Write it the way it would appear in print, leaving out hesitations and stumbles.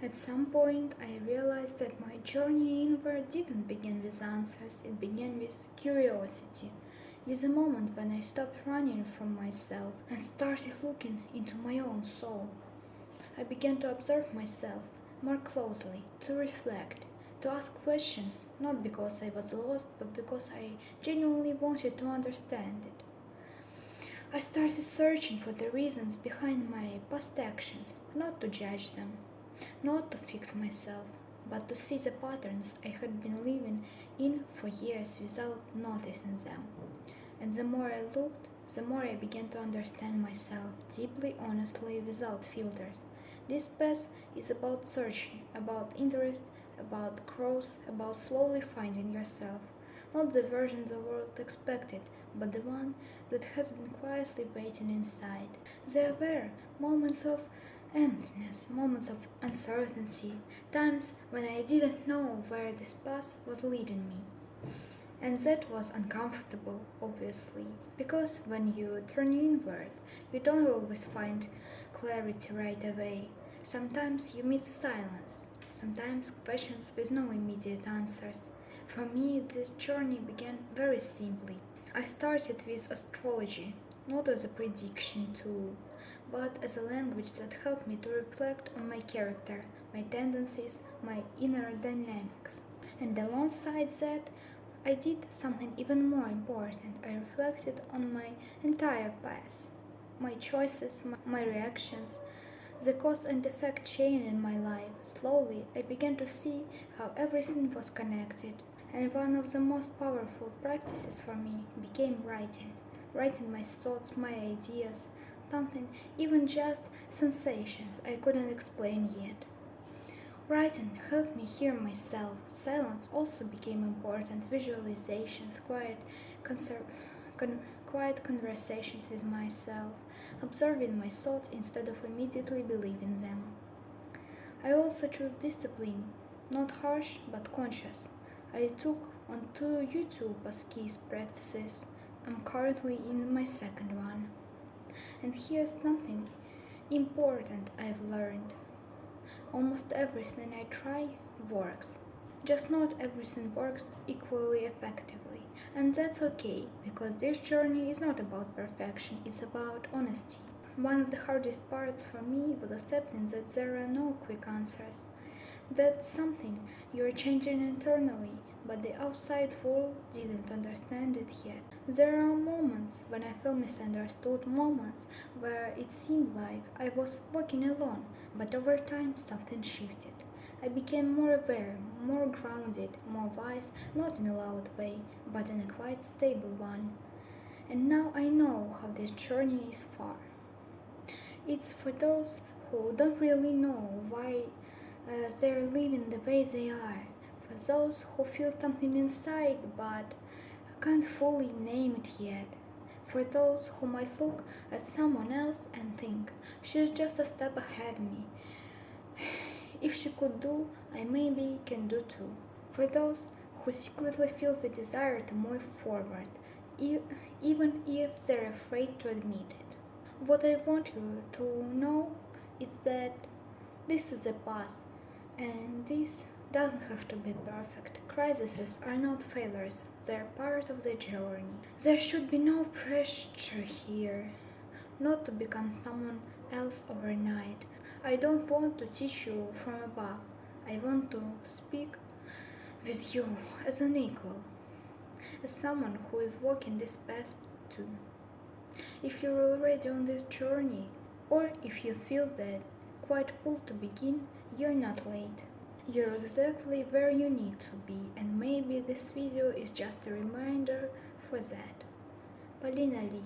At some point, I realized that my journey inward didn't begin with answers, it began with curiosity, with a moment when I stopped running from myself and started looking into my own soul. I began to observe myself more closely, to reflect, to ask questions, not because I was lost, but because I genuinely wanted to understand it. I started searching for the reasons behind my past actions, not to judge them, not to fix myself, but to see the patterns I had been living in for years without noticing them. And the more I looked, the more I began to understand myself deeply, honestly, without filters. This path is about searching, about interest, about growth, about slowly finding yourself. Not the version the world expected, but the one that has been quietly waiting inside. There were moments of emptiness, moments of uncertainty, times when I didn't know where this path was leading me. And that was uncomfortable, obviously, because when you turn inward, you don't always find clarity right away. Sometimes you meet silence, sometimes questions with no immediate answers. For me, this journey began very simply. I started with astrology, not as a prediction tool, but as a language that helped me to reflect on my character, my tendencies, my inner dynamics. And alongside that, I did something even more important. I reflected on my entire past, my choices, my reactions, the cause and effect chain in my life. Slowly, I began to see how everything was connected. And one of the most powerful practices for me became writing. Writing my thoughts, my ideas, something, even just sensations I couldn't explain yet. Writing helped me hear myself. Silence also became important. Visualizations, conser- quiet conversations with myself, observing my thoughts instead of immediately believing them. I also chose discipline, not harsh but conscious. I took on 2 YouTube skills practices. I'm currently in my second one. And here's something important I've learned. Almost everything I try works. Just not everything works equally effectively. And that's okay, because this journey is not about perfection, it's about honesty. One of the hardest parts for me was accepting that there are no quick answers. That's something you're changing internally, but the outside world didn't understand it yet. There are moments when I feel misunderstood, moments where it seemed like I was walking alone, but over time something shifted. I became more aware, more grounded, more wise, not in a loud way, but in a quite stable one. And now I know how this journey is far. It's for those who don't really know why they're living the way they are, for those who feel something inside but can't fully name it yet, for those who might look at someone else and think, she's just a step ahead of me. If she could do, I maybe can do too. For those who secretly feel the desire to move forward, even if they're afraid to admit it. What I want you to know is that this is the path, and this doesn't have to be perfect. Crises are not failures, they're part of the journey. There should be no pressure here, not to become someone else overnight. I don't want to teach you from above. I want to speak with you as an equal, as someone who is walking this path too. If you're already on this journey, or if you feel that quite pull to begin, you're not late. You're exactly where you need to be, and maybe this video is just a reminder for that. Palina Lee.